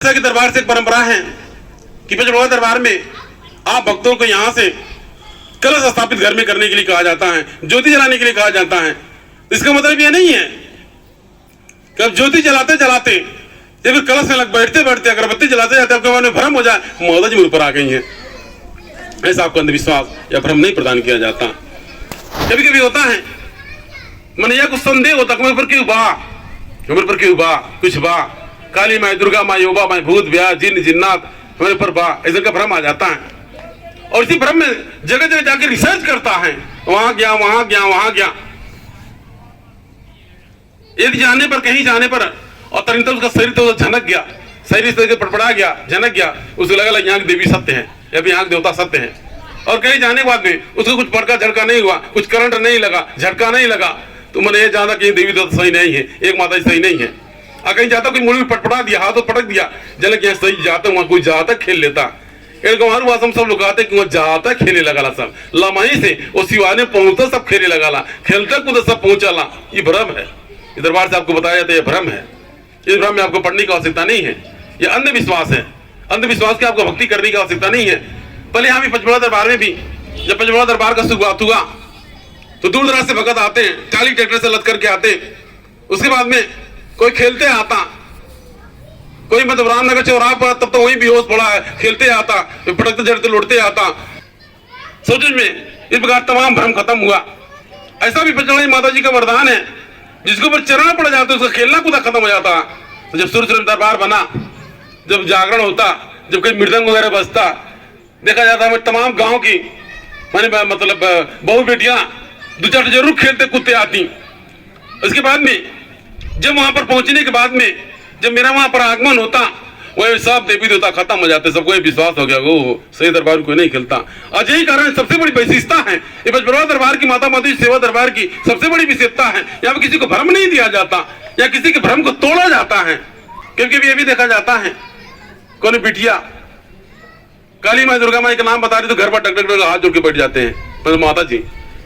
के दरबार से एक परंपरा है कि पंचबड़ौदा दरबार में आप भक्तों को यहाँ से कलश स्थापित घर में करने के लिए कहा जाता है, ज्योति जलाने के लिए कहा जाता है। इसका मतलब यह नहीं है कि अब ज्योति जलाते जलाते या फिर कलश में लग बैठते बैठते अगरबत्ती जलाते जाते आपके मन में भ्रम हो जाए, माता जी मुझ पर आ गई हैं। ऐसा आपको अंधविश्वास या भ्रम नहीं प्रदान किया जाता। कभी कभी होता है मनैया को संदेह होता कि मेरे पर क्यों बा, मेरे पर क्यों बा, कुछ बा, काली माई, दुर्गा माई, योबा माई, भूत ब्याह, जिन जिन्नात हमारे पर बा, ऐसे का भ्रम आ जाता है। और इसी भ्रम में जगह जगह जाके रिसर्च करता है, वहां गया वहां गया वहां गया। यदि जाने पर कहीं जाने पर और तुरंत उसका शरीर तो झनक गया, शरीर इस तरह से पड़पड़ा गया, झनक गया, उसे लगा यहाँ देवी सत्य है या फिर यहाँ देवता सत्य है। और कहीं जाने के बाद में उसको कुछ पड़का झटका नहीं हुआ, कुछ करंट नहीं लगा, झटका नहीं लगा, तो मैंने ये जाना कि देवी देवता सही नहीं है, एक माता जी सही नहीं है। कहीं जाता कोई मुड़ी में पटपटा दिया, हाथ तो पटक दिया, जल के सही जाता वहां कोई जाता खेल लेता। हमारे पास हम सब लोग आते कि वहां जाता खेले लगा सब लमाई से वो सिवाने पहुंचता सब खेले लगा, खेलता कूदा सब पहुंचा। ये भ्रम है, इस दरबार से आपको बताया जाता है, ये भ्रम है। इस भ्रम में आपको पढ़ने की आवश्यकता नहीं है, ये अंधविश्वास है। अंधविश्वास की आपको भक्ति करने की आवश्यकता नहीं है। पहले यहाँ भी पंचबड़ौदा दरबार में भी जब पंचबड़ौदा दरबार का शुरुआत हुआ तो दूर दराज से भगत आते हैं, टाली ट्रैक्टर से लद करके आते। उसके बाद में कोई खेलते आता, कोई मतलब रामनगर चौराहा पर तब तो वही बेहोश पड़ा है, खेलते आता, पटकते जड़ते लौटते आता। सोच में इस प्रकार तमाम भ्रम खत्म हुआ। ऐसा भी पंचबड़ौदा माता जी का वरदान है, जिसके ऊपर चरण पड़ जाता है उसका खेलना कूदा खत्म हो जाता। तो जब सूर्य दरबार बना, जब जागरण होता, जब कोई मृदंग वगैरह बजता, देखा जाता है तमाम गांव की माने मतलब बहु बेटियां दो चार जरूर खेलते कूदते आती। उसके बाद में जब वहां पर पहुंचने के बाद में जब मेरा वहां पर आगमन होता, वह सब देवी देवता खत्म हो जाते, सबको विश्वास हो गया वो सही दरबार कोई नहीं खेलता। आज यही कारण सबसे बड़ी विशेषता है ये पंचबड़ौदा दरबार की, माता माता सेवा दरबार की सबसे बड़ी विशेषता है। यहाँ पे किसी को भ्रम नहीं दिया जाता या किसी के भ्रम को तोड़ा जाता है। क्योंकि ये भी देखा जाता है कौन बिटिया काली माई दुर्गा माई का नाम बता रही तो घर पर टक टक हाथ जोड़ के बैठ जाते हैं, मतलब माता जी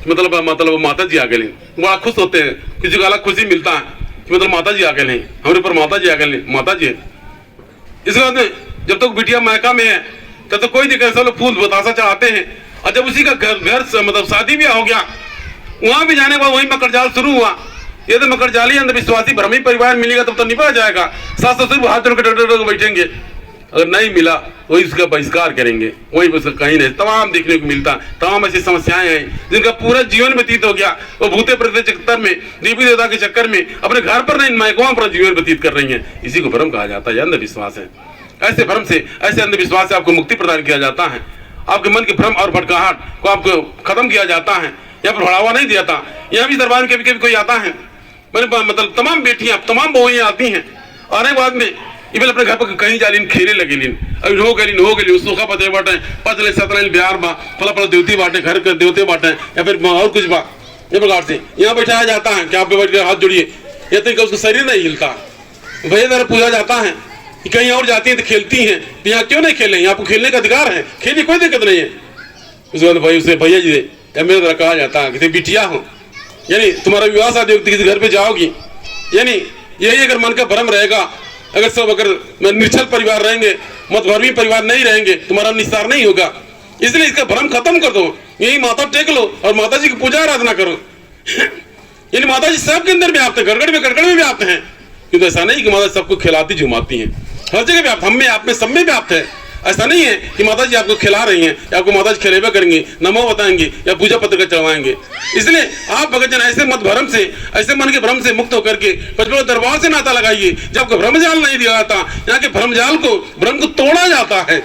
मतलब माता जी आ गए, बड़ा खुश होते हैं, किसी को अलग खुशी मिलता है कि मतलब माता जी आ गए, हमारे ऊपर माता जी आ गए, माता जी। इसके बाद में जब तक बिटिया मायका में है तब तो कोई दिक्कत, सब लोग फूल बतासा चाहते हैं। और जब उसी का घर मतलब शादी भी हो गया, वहां भी जाने के बाद वही मकर जाल शुरू हुआ। ये तो मकर जाली अंधविश्वासी भ्रमी परिवार मिलेगा तब तो निपट जाएगा। सास ससुर हाथ जोड़ के बैठेंगे, अगर नहीं मिला वही उसका बहिष्कार करेंगे, वही बस कहीं नहीं। तमाम देखने को मिलता, तमाम ऐसी समस्याएं हैं जिनका पूरा जीवन व्यतीत हो गया। वो भूते प्रेत के चक्कर में, देवी देवता के चक्कर में अपने घर पर नहीं मायकों पर जीवन व्यतीत कर रही हैं। इसी को भ्रम कहा जाता है, अंधविश्वास है। ऐसे भ्रम से, ऐसे अंधविश्वास से आपको मुक्ति प्रदान किया जाता है। आपके मन के भ्रम और भटकाहट को आपको खत्म किया जाता है, यहाँ पर बढ़ावा नहीं दिया था। यहाँ भी दरबार में कभी कभी कोई आता है, मतलब तमाम बेटियां तमाम बहुएं आती हैं, आने के बाद में इबल अपने घर पर कहीं जालिन खेले लगे लिन, अभी हो गई सोखा पते बाटे पतले सतरल बिहार बा फला फला देवती बाटे, घर के देवते बाटे या फिर और कुछ बा। ये प्रकार से यहाँ बैठाया जाता है कि आप बैठ कर हाथ जोड़िए, या तो उसका शरीर नहीं हिलता। भैया द्वारा पूछा जाता है कि कहीं और जाती हैं तो खेलती हैं, तो यहाँ क्यों नहीं खेलें, आपको खेलने का अधिकार है, खेलिए कोई दिक्कत नहीं है। उसके बाद भाई उसे भैया जी या मेरे द्वारा कहा जाता है कि बिटिया हो, यानी तुम्हारा विवाह शादी किसी घर पे जाओगी, यानी यही अगर मन का भ्रम रहेगा, अगर सब अगर निर्छल परिवार रहेंगे, मतभर्मी परिवार नहीं रहेंगे, तुम्हारा निस्तार नहीं होगा। इसलिए इसका भ्रम खत्म कर दो, यही माता टेक लो और माता जी की पूजा आराधना करो। यानी माता जी सबके अंदर व्याप्त है, गड़गड़ में व्याप्त हैं। किंतु ऐसा नहीं कि माता सबको खिलाती झुमाती हैं, हर जगह व्याप्त, हम में आप में सब में व्याप्त है। ऐसा नहीं है कि माता जी आपको खिला रही हैं या आपको माता जी खिलेबा करेंगे, नमो बताएंगे या पूजा पत्र का चढ़वाएंगे। इसलिए आप भगतजन ऐसे मत भ्रम से, ऐसे मन के भ्रम से मुक्त होकर के पंचबड़ौदा दरबार से नाता लगाइए। जब आपको भ्रमजाल नहीं दिया जाता, यहाँ के भ्रमजाल को, भ्रम को तोड़ा जाता है,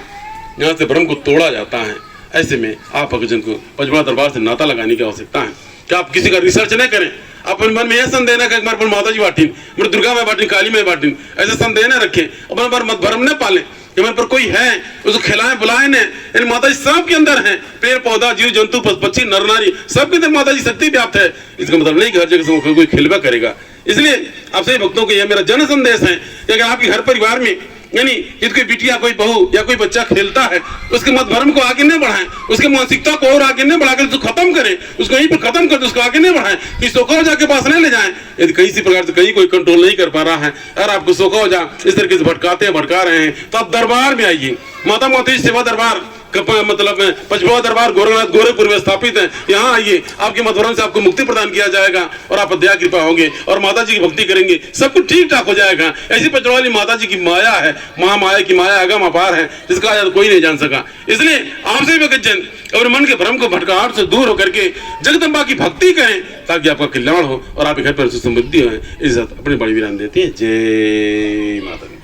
यहाँ से भ्रम को तोड़ा जाता है। ऐसे में आप भगतजन को पंचबड़ौदा दरबार से नाता लगाने की आवश्यकता है कि आप किसी का रिसर्च न करें। अपने मन में यह संदेह न करें कि माता जी बाटिन, मेरे दुर्गा में बाटिन, काली में बाटिन, ऐसा संदेह न रखें। अपने पर मत भ्रम न पाले कि मेरे पर कोई है, उसको खिलाए बुलाए ने। इन माता जी सबके अंदर है, पेड़ पौधा जीव जंतु पक्षी नर नारी सबके अंदर माता जी शक्ति व्याप्त है। इसका मतलब नहीं कि हर जगह से कोई खिलवा करेगा। इसलिए आप सभी भक्तों को यह मेरा जन संदेश है कि अगर आपके घर परिवार में यानी यदि कोई बिटिया, कोई बहू या कोई बच्चा खेलता है, उसके मत धर्म को आगे नहीं बढ़ाएं, उसके मानसिकता को और आगे नहीं बढ़ाकर उसको खत्म करें, उसको यहीं पर खत्म कर दे, उसको आगे नहीं बढ़ाएं, कि सोखा के पास नहीं ले जाएं। यदि कहीं से प्रकार से कहीं कोई कंट्रोल नहीं कर पा रहा है और आपको सोखा इस तरीके से भटका रहे हैं, तो आप दरबार में आइए। माता मोती सेवा दरबार मतलब पचपवा दरबार गोरखनाथ गोरखपुर में स्थापित है। यहाँ आइए, आपके मधुरम से आपको मुक्ति प्रदान किया जाएगा और आप दया कृपा होंगे और माता जी की भक्ति करेंगे, सब कुछ ठीक ठाक हो जाएगा। ऐसी पचपवा वाली माता जी की माया है, महामाया की माया अगम अपार है, जिसका कोई नहीं जान सका। इसलिए आपसे भी जन अपने मन के भ्रम को भटकाहट से दूर होकर के जगदम्बा की भक्ति करें, ताकि आपका कल्याण हो और आपके घर पर समृद्धि हो। इस अपने बड़ी वीरान देती है। जय माता दी।